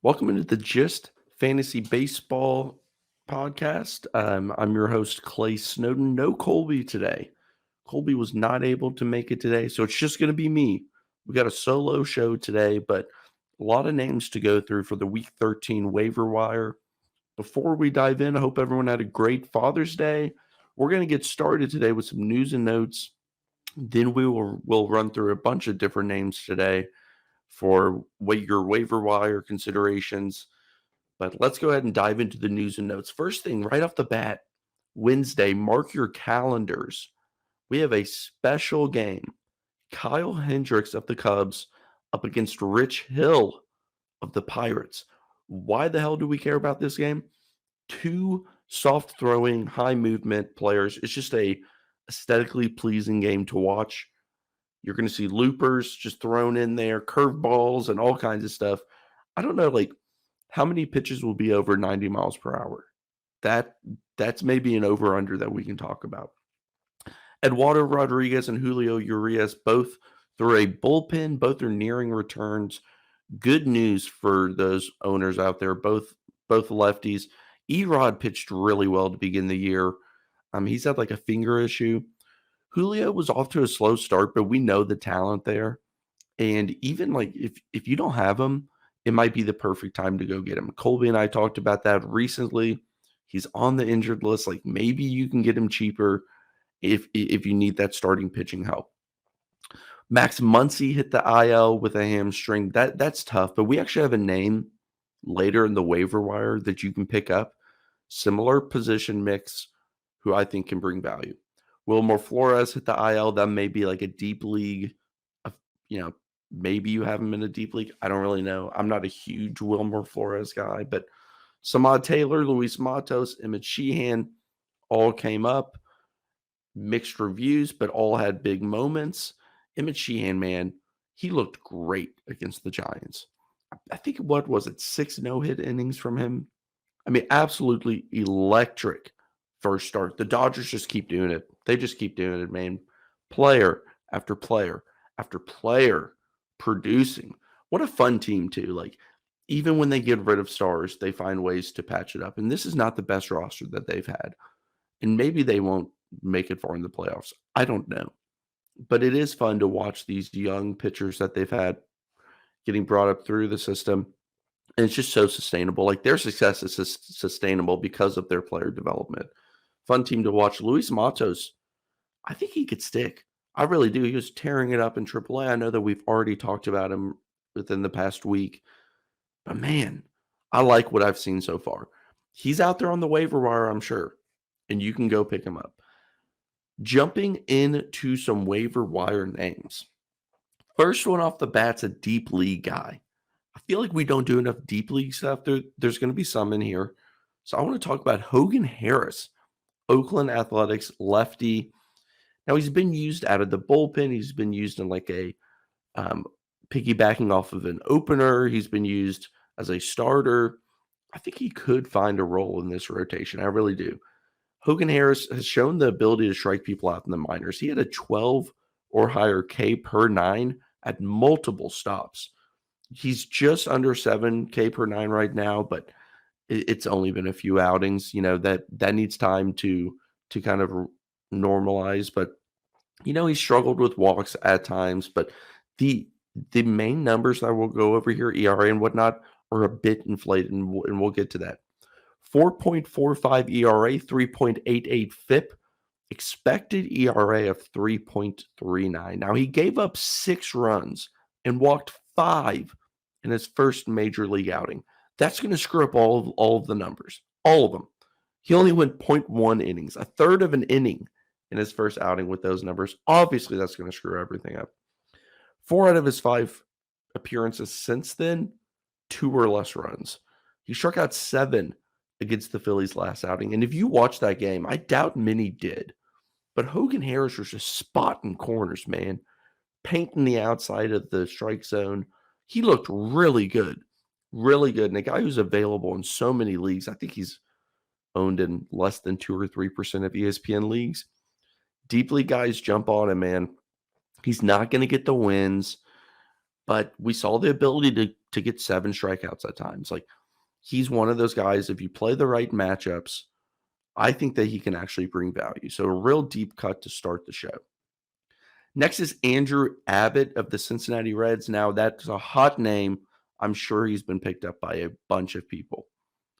Welcome into the Gist Fantasy Baseball podcast. I'm your host, Clay Snowden. No Colby today. Colby was not able to make it today, so it's just going to be me. We got a solo show today, but a lot of names to go through for the Week 13 waiver wire. Before we dive in, I hope everyone had a great Father's Day. We're going to get started today with some news and notes. Then we'll run through a bunch of different names today for your waiver wire considerations. But let's go ahead and dive into the news and notes. First thing, right off the bat, Wednesday, mark your calendars. We have a special game. Kyle Hendricks of the Cubs up against Rich Hill of the Pirates. Why the hell do we care about this game? Two soft throwing, high movement players. It's just a aesthetically pleasing game to watch. You're going to see loopers just thrown in there, curveballs, and all kinds of stuff. I don't know, how many pitches will be over 90 miles per hour. That's maybe an over-under that we can talk about. Eduardo Rodriguez and Julio Urias both through a bullpen. Both are nearing returns. Good news for those owners out there, both lefties. Erod pitched really well to begin the year. He's had a finger issue. Julio was off to a slow start, but we know the talent there. And even if you don't have him, it might be the perfect time to go get him. Colby and I talked about that recently. He's on the injured list. Maybe you can get him cheaper if you need that starting pitching help. Max Muncy hit the IL with a hamstring. That's tough, but we actually have a name later in the waiver wire that you can pick up. Similar position mix, who I think can bring value. Wilmer Flores hit the IL. That may be a deep league. Maybe you have him in a deep league. I don't really know. I'm not a huge Wilmer Flores guy, but Samad Taylor, Luis Matos, Emmett Sheehan all came up. Mixed reviews, but all had big moments. Emmett Sheehan, man, he looked great against the Giants. I think, 6 no-hit innings from him? Absolutely electric first start. The Dodgers just keep doing it. They just keep doing it, man. Player after player after player producing. What a fun team, too. Even when they get rid of stars, they find ways to patch it up. And this is not the best roster that they've had. And maybe they won't make it far in the playoffs. I don't know. But it is fun to watch these young pitchers that they've had getting brought up through the system. And it's just so sustainable. Their success is sustainable because of their player development. Fun team to watch. Luis Matos, I think he could stick. I really do. He was tearing it up in AAA. I know that we've already talked about him within the past week. But man, I like what I've seen so far. He's out there on the waiver wire, I'm sure. And you can go pick him up. Jumping into some waiver wire names. First one off the bat's a deep league guy. I feel like we don't do enough deep league stuff. There's going to be some in here. So I want to talk about Hogan Harris, Oakland Athletics lefty. Now, he's been used out of the bullpen. He's been used in piggybacking off of an opener. He's been used as a starter. I think he could find a role in this rotation. I really do. Hogan Harris has shown the ability to strike people out in the minors. He had a 12 or higher K per 9 at multiple stops. He's just under 7 K per 9 right now, but it's only been a few outings. That needs time to kind of normalize. But, he struggled with walks at times. But the main numbers that we'll go over here, ERA and whatnot, are a bit inflated, and we'll get to that. 4.45 ERA, 3.88 FIP, expected ERA of 3.39. Now, he gave up 6 runs and walked 5 in his first major league outing. That's going to screw up all of the numbers, all of them. He only went 0.1 innings, a third of an inning in his first outing with those numbers. Obviously, that's going to screw everything up. 4 out of his 5 appearances since then, 2 or less runs. He struck out 7 against the Phillies last outing. And if you watch that game, I doubt many did. But Hogan Harris was just spotting corners, man. Painting the outside of the strike zone. He looked really good. Really good. And a guy who's available in so many leagues. I think he's owned in less than 2 or 3% of ESPN leagues. Deep league guys jump on him, man. He's not going to get the wins. but we saw the ability to get 7 strikeouts at times. Like, he's one of those guys, if you play the right matchups, I think that he can actually bring value. So a real deep cut to start the show. Next is Andrew Abbott of the Cincinnati Reds. Now, that's a hot name. I'm sure he's been picked up by a bunch of people.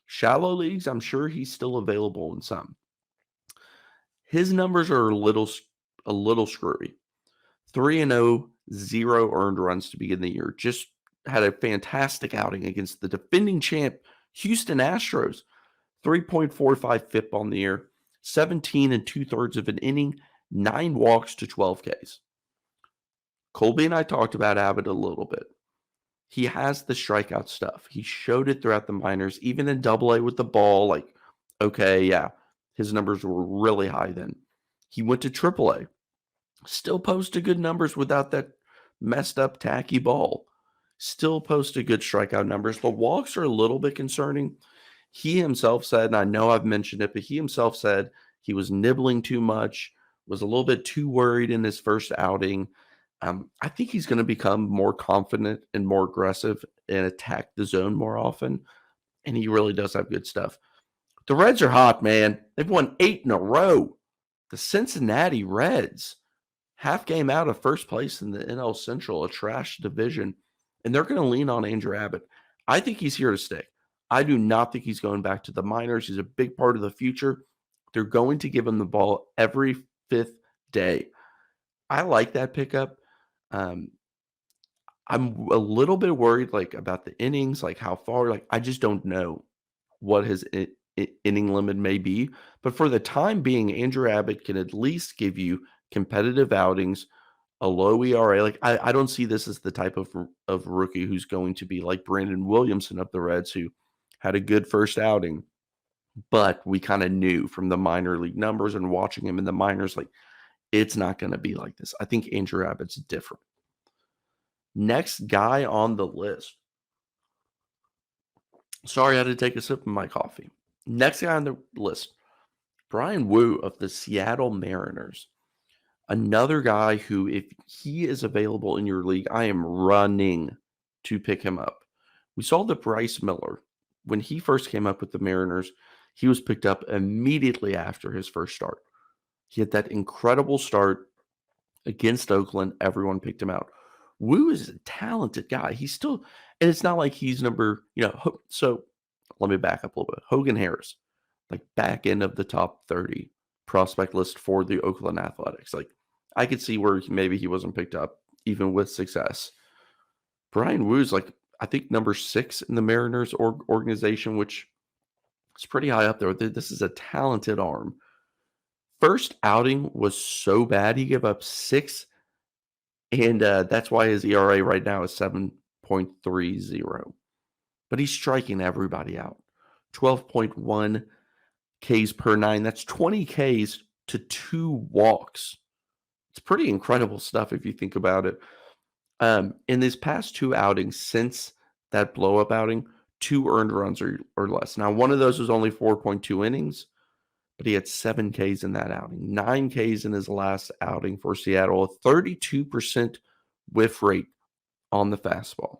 Shallow leagues, I'm sure he's still available in some. His numbers are a little screwy. 3-0, 0 earned runs to begin the year. Just had a fantastic outing against the defending champ Houston Astros. 3.45 FIP on the year, 17 2/3 of an inning, 9 walks to 12 Ks. Colby and I talked about Abbott a little bit. He has the strikeout stuff. He showed it throughout the minors, even in Double-A with the ball. Like, okay, yeah, his numbers were really high then. He went to Triple-A. Still posted good numbers without that messed up tacky ball. Still posted good strikeout numbers. The walks are a little bit concerning. He himself said, and I know I've mentioned it, but he himself said he was nibbling too much, was a little bit too worried in his first outing. I think he's going to become more confident and more aggressive and attack the zone more often. And he really does have good stuff. The Reds are hot, man. They've won 8 in a row. The Cincinnati Reds, half game out of first place in the NL Central, a trash division. And they're going to lean on Andrew Abbott. I think he's here to stay. I do not think he's going back to the minors. He's a big part of the future. They're going to give him the ball every 5th day. I like that pickup. I'm a little bit worried, like, about the innings, like how far. Like, I just don't know what his inning limit may be. But for the time being, Andrew Abbott can at least give you competitive outings, a low ERA. Like, I don't see this as the type of rookie who's going to be like Brandon Williamson of the Reds, who had a good first outing, but we kind of knew from the minor league numbers and watching him in the minors, like, it's not going to be like this. I think Andrew Abbott's different. Next guy on the list. Sorry, I had to take a sip of my coffee. Next guy on the list, Brian Wu of the Seattle Mariners. Another guy who, if he is available in your league, I am running to pick him up. We saw that Bryce Miller, when he first came up with the Mariners, he was picked up immediately after his first start. He had that incredible start against Oakland. Everyone picked him out. Wu is a talented guy. He's still, and it's not like he's so let me back up a little bit. Hogan Harris, like back end of the top 30 prospect list for the Oakland Athletics. Like, I could see where maybe he wasn't picked up even with success. Brian Wu's like, I think number 6 in the Mariners organization, which is pretty high up there. This is a talented arm. First outing was so bad, he gave up 6, and that's why his ERA right now is 7.30. But he's striking everybody out. 12.1 Ks per 9. That's 20 Ks to 2 walks. It's pretty incredible stuff if you think about it. In these past 2 outings since that blow-up outing, 2 earned runs or less. Now, one of those was only 4.2 innings, but he had 7 Ks in that outing, 9 Ks in his last outing for Seattle, a 32% whiff rate on the fastball.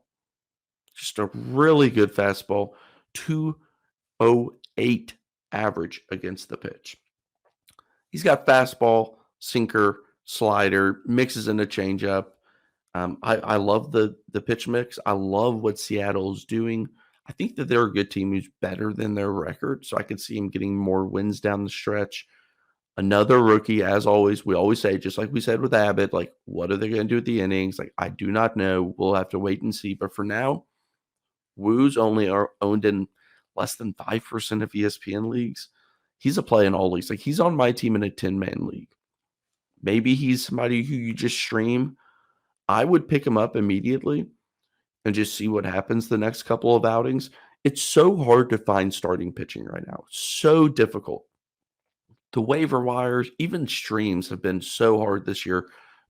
Just a really good fastball, 208 average against the pitch. He's got fastball, sinker, slider, mixes in a changeup. I love the pitch mix. I love what Seattle's doing. I think that they're a good team who's better than their record, so I can see him getting more wins down the stretch. Another rookie, as always, we always say, just like we said with Abbott, like, what are they going to do with the innings? Like, I do not know. We'll have to wait and see. But for now, Wu's only are owned in less than 5% of ESPN leagues. He's a play in all leagues. Like, he's on my team in a 10-man league. Maybe he's somebody who you just stream. I would pick him up immediately and just see what happens the next couple of outings. It's so hard to find starting pitching right now. So difficult. The waiver wires, even streams, have been so hard this year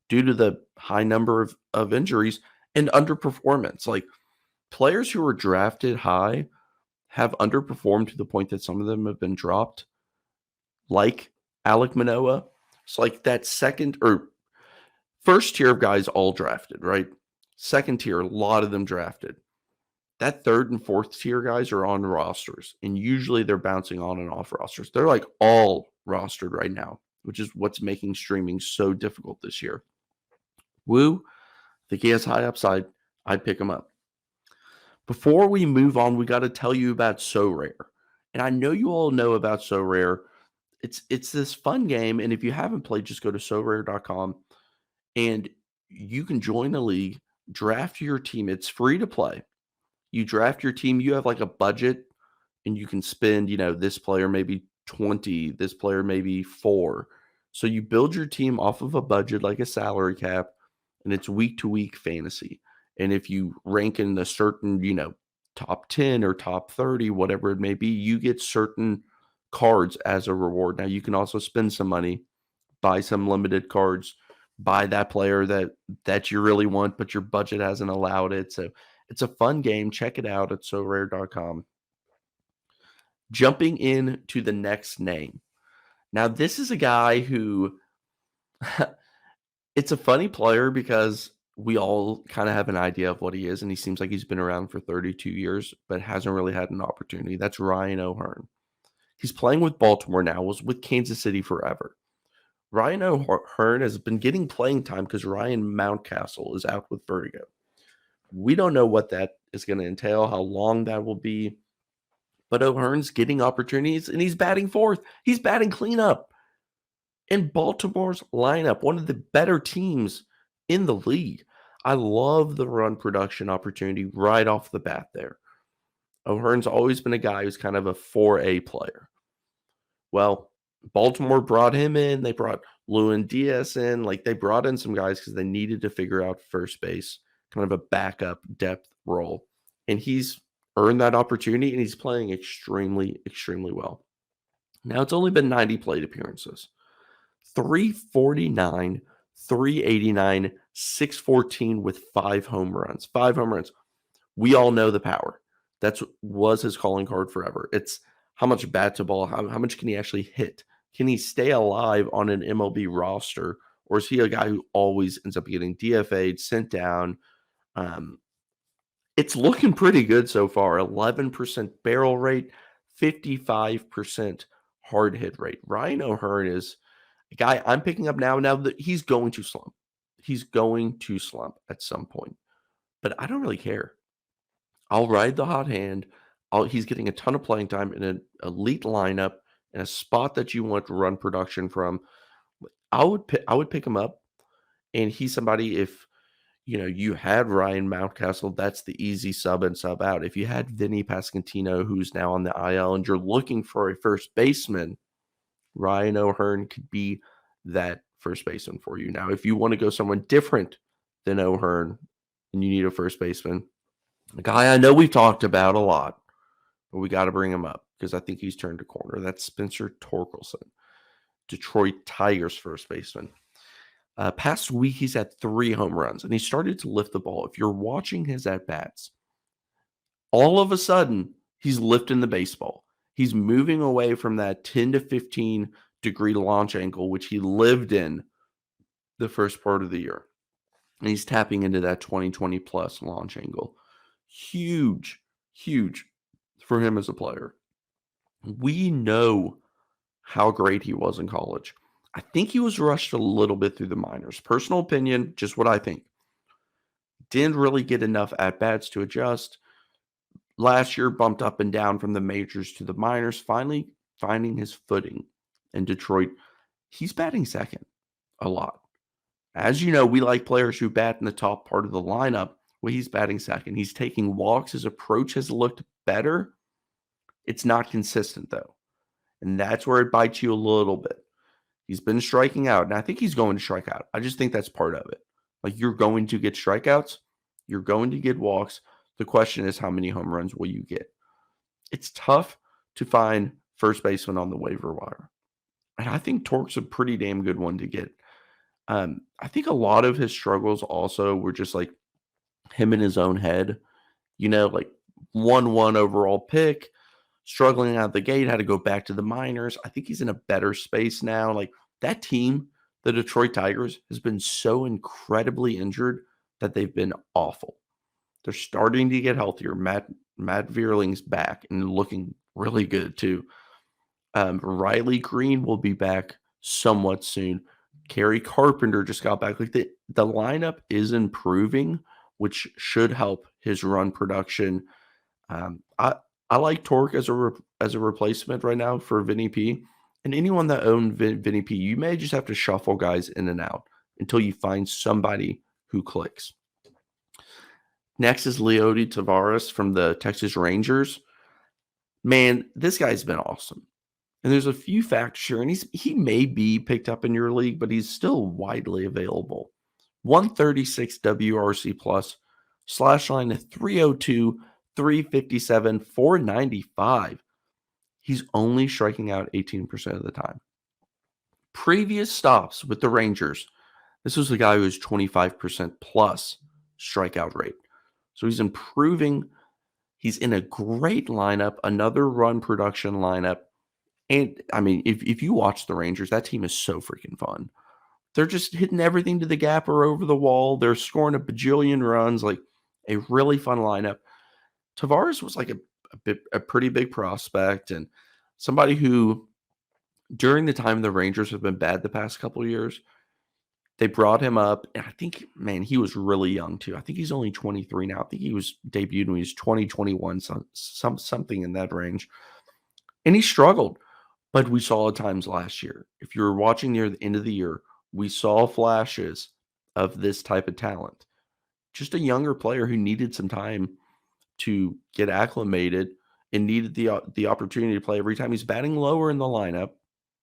due to the high number of injuries and underperformance. Like, players who were drafted high have underperformed to the point that some of them have been dropped, like Alek Manoah. It's like that second or first tier of guys all drafted, right? Second tier, a lot of them drafted. That third and fourth tier guys are on rosters, and usually they're bouncing on and off rosters. They're like all rostered right now, which is what's making streaming so difficult this year. Woo, I think he has high upside. I'd pick him up. Before we move on, we got to tell you about So Rare. And I know you all know about So Rare. It's this fun game, and if you haven't played, just go to sorare.com and you can join a league, draft your team. It's free to play. You draft your team, you have like a budget, and you can spend, this player maybe 20, this player maybe 4. So you build your team off of a budget like a salary cap, and it's week to week fantasy. And if you rank in a certain, top 10 or top 30, whatever it may be, you get certain cards as a reward. Now you can also spend some money, buy some limited cards, buy that player that you really want, but your budget hasn't allowed it. So it's a fun game. Check it out at sorare.com. Jumping into the next name. Now, this is a guy who it's a funny player because we all kind of have an idea of what he is, and he seems like he's been around for 32 years, but hasn't really had an opportunity. That's Ryan O'Hearn. He's playing with Baltimore now, was with Kansas City forever. Ryan O'Hearn has been getting playing time because Ryan Mountcastle is out with vertigo. We don't know what that is going to entail, how long that will be. But O'Hearn's getting opportunities, and he's batting fourth. He's batting cleanup. In Baltimore's lineup, one of the better teams in the league. I love the run production opportunity right off the bat there. O'Hearn's always been a guy who's kind of a 4A player. Well, Baltimore brought him in. They brought Lewin Diaz in. Like, they brought in some guys because they needed to figure out first base, kind of a backup depth role. And he's earned that opportunity, and he's playing extremely, extremely well. Now, it's only been 90 plate appearances. 349, 389, 614 with 5 home runs. 5 home runs. We all know the power. That was his calling card forever. It's how much bat to ball, how much can he actually hit? Can he stay alive on an MLB roster, or is he a guy who always ends up getting DFA'd, sent down? It's looking pretty good so far. 11% barrel rate, 55% hard hit rate. Ryan O'Hearn is a guy I'm picking up now. Now that he's going to slump. He's going to slump at some point. But I don't really care. I'll ride the hot hand. He's getting a ton of playing time in an elite lineup in a spot that you want to run production from. I would pick him up, and he's somebody, if you had Ryan Mountcastle, that's the easy sub and sub out. If you had Vinny Pasquantino, who's now on the IL, and you're looking for a first baseman, Ryan O'Hearn could be that first baseman for you. Now, if you want to go someone different than O'Hearn and you need a first baseman, a guy I know we've talked about a lot, but we got to bring him up because I think he's turned a corner. That's Spencer Torkelson, Detroit Tigers first baseman. Past week, he's had 3 home runs, and he started to lift the ball. If you're watching his at-bats, all of a sudden, he's lifting the baseball. He's moving away from that 10 to 15 degree launch angle, which he lived in the first part of the year. And he's tapping into that 2020 plus launch angle. Huge, huge for him as a player. We know how great he was in college. I think he was rushed a little bit through the minors. Personal opinion, just what I think. Didn't really get enough at-bats to adjust. Last year, bumped up and down from the majors to the minors, finally finding his footing in Detroit. He's batting second a lot. As you know, we like players who bat in the top part of the lineup. Well, he's batting second. He's taking walks. His approach has looked better. It's not consistent, though. And that's where it bites you a little bit. He's been striking out, and I think he's going to strike out. I just think that's part of it. Like, you're going to get strikeouts. You're going to get walks. The question is, how many home runs will you get? It's tough to find first baseman on the waiver wire. And I think Torque's a pretty damn good one to get. I think a lot of his struggles also were just like him in his own head. Like 1-1 overall pick, struggling out the gate, had to go back to the minors. I think he's in a better space now. Like, that team, the Detroit Tigers, has been so incredibly injured that they've been awful. They're starting to get healthier. Matt Vierling's back and looking really good too. Riley Green will be back somewhat soon. Kerry Carpenter just got back. Like the lineup is improving, which should help his run production. I like Torque as a replacement right now for Vinny P. And anyone that owned Vinny P, you may just have to shuffle guys in and out until you find somebody who clicks. Next is Leody Tavares from the Texas Rangers. Man, this guy's been awesome. And there's a few factors here, and he may be picked up in your league, but he's still widely available. 136 WRC plus, slash line of 302, 357, 495. He's only striking out 18% of the time. Previous stops with the Rangers, this was a guy who was 25% plus strikeout rate. So he's improving. He's in a great lineup, another run production lineup. And I mean, if you watch the Rangers, that team is so freaking fun. They're just hitting everything to the gap or over the wall. They're scoring a bajillion runs, like a really fun lineup. Tavares was like a pretty big prospect and somebody who, during the time the Rangers have been bad the past couple of years, they brought him up. And I think, man, he was really young too. I think he's only 23 now. I think he was debuted when he was 20, 21, something in that range. And he struggled. But we saw at times last year. If you were watching near the end of the year, we saw flashes of this type of talent. Just a younger player who needed some time to get acclimated and needed the opportunity to play every time. He's batting lower in the lineup,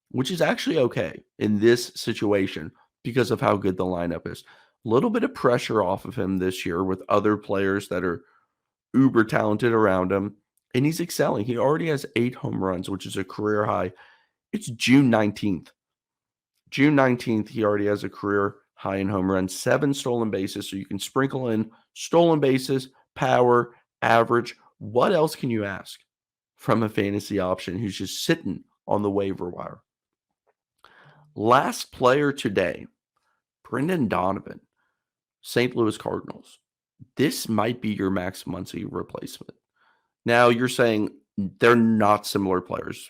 which is actually okay in this situation because of how good the lineup is. A little bit of pressure off of him this year with other players that are uber talented around him. And he's excelling. He already has 8 home runs, which is a career high. It's June 19th. June 19th, he already has a career high in home runs, 7 stolen bases. So you can sprinkle in stolen bases, power, average. What else can you ask from a fantasy option who's just sitting on the waiver wire? Last player today, Brendan Donovan, St. Louis Cardinals. This might be your Max Muncy replacement. Now, you're saying they're not similar players.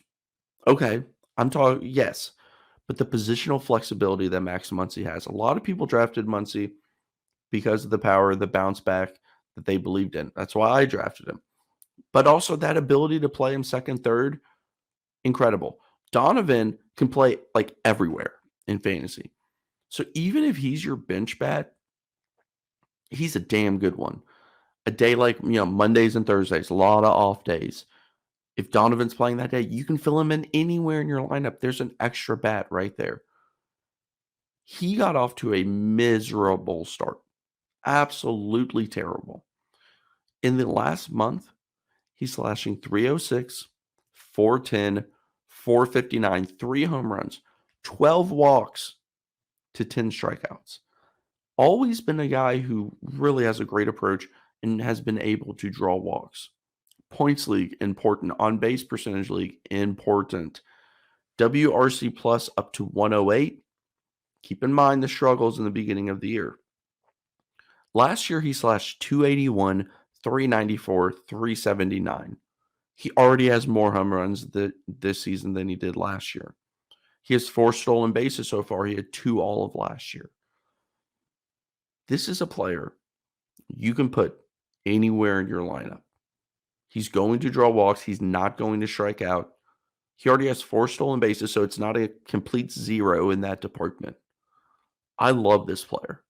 Okay, I'm talking, yes, but the positional flexibility that Max Muncy has. A lot of people drafted Muncy because of the power, the bounce back that they believed in. That's why I drafted him. But also that ability to play him second, third, incredible. Donovan can play like everywhere in fantasy. So even if he's your bench bat, he's a damn good one. A day like, Mondays and Thursdays, a lot of off days. If Donovan's playing that day, you can fill him in anywhere in your lineup. There's an extra bat right there. He got off to a miserable start. Absolutely terrible. In the last month, he's slashing 306, 410, 459, 3 home runs, 12 walks to 10 strikeouts. Always been a guy who really has a great approach and has been able to draw walks. Points league, important. On base percentage league, important. WRC plus up to 108. Keep in mind the struggles in the beginning of the year. Last year, he slashed 281, 394, 379. He already has more home runs this season than he did last year. He has 4 stolen bases so far. He had 2 all of last year. This is a player you can put anywhere in your lineup. He's going to draw walks. He's not going to strike out. He already has 4 stolen bases, so it's not a complete zero in that department. I love this player.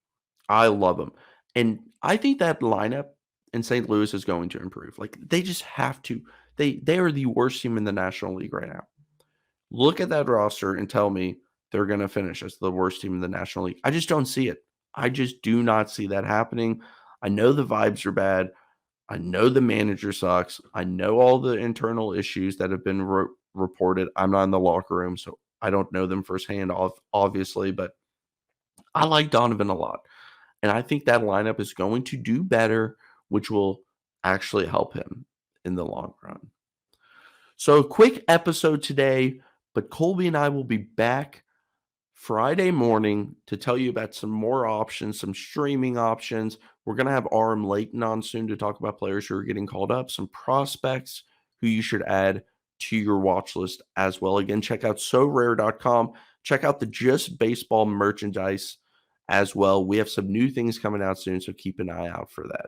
I love him. And I think that lineup in St. Louis is going to improve. Like, they just have to. They are the worst team in the National League right now. Look at that roster and tell me they're going to finish as the worst team in the National League. I just don't see it. I just do not see that happening. I know the vibes are bad. I know the manager sucks. I know all the internal issues that have been reported. I'm not in the locker room, so I don't know them firsthand, obviously, but I like Donovan a lot. And I think that lineup is going to do better, which will actually help him in the long run. So, quick episode today, but Colby and I will be back Friday morning to tell you about some more options, some streaming options. We're going to have Aram Layton on soon to talk about players who are getting called up, some prospects who you should add to your watch list as well. Again, check out sorare.com. Check out the Just Baseball merchandise as well. We have some new things coming out soon, so keep an eye out for that.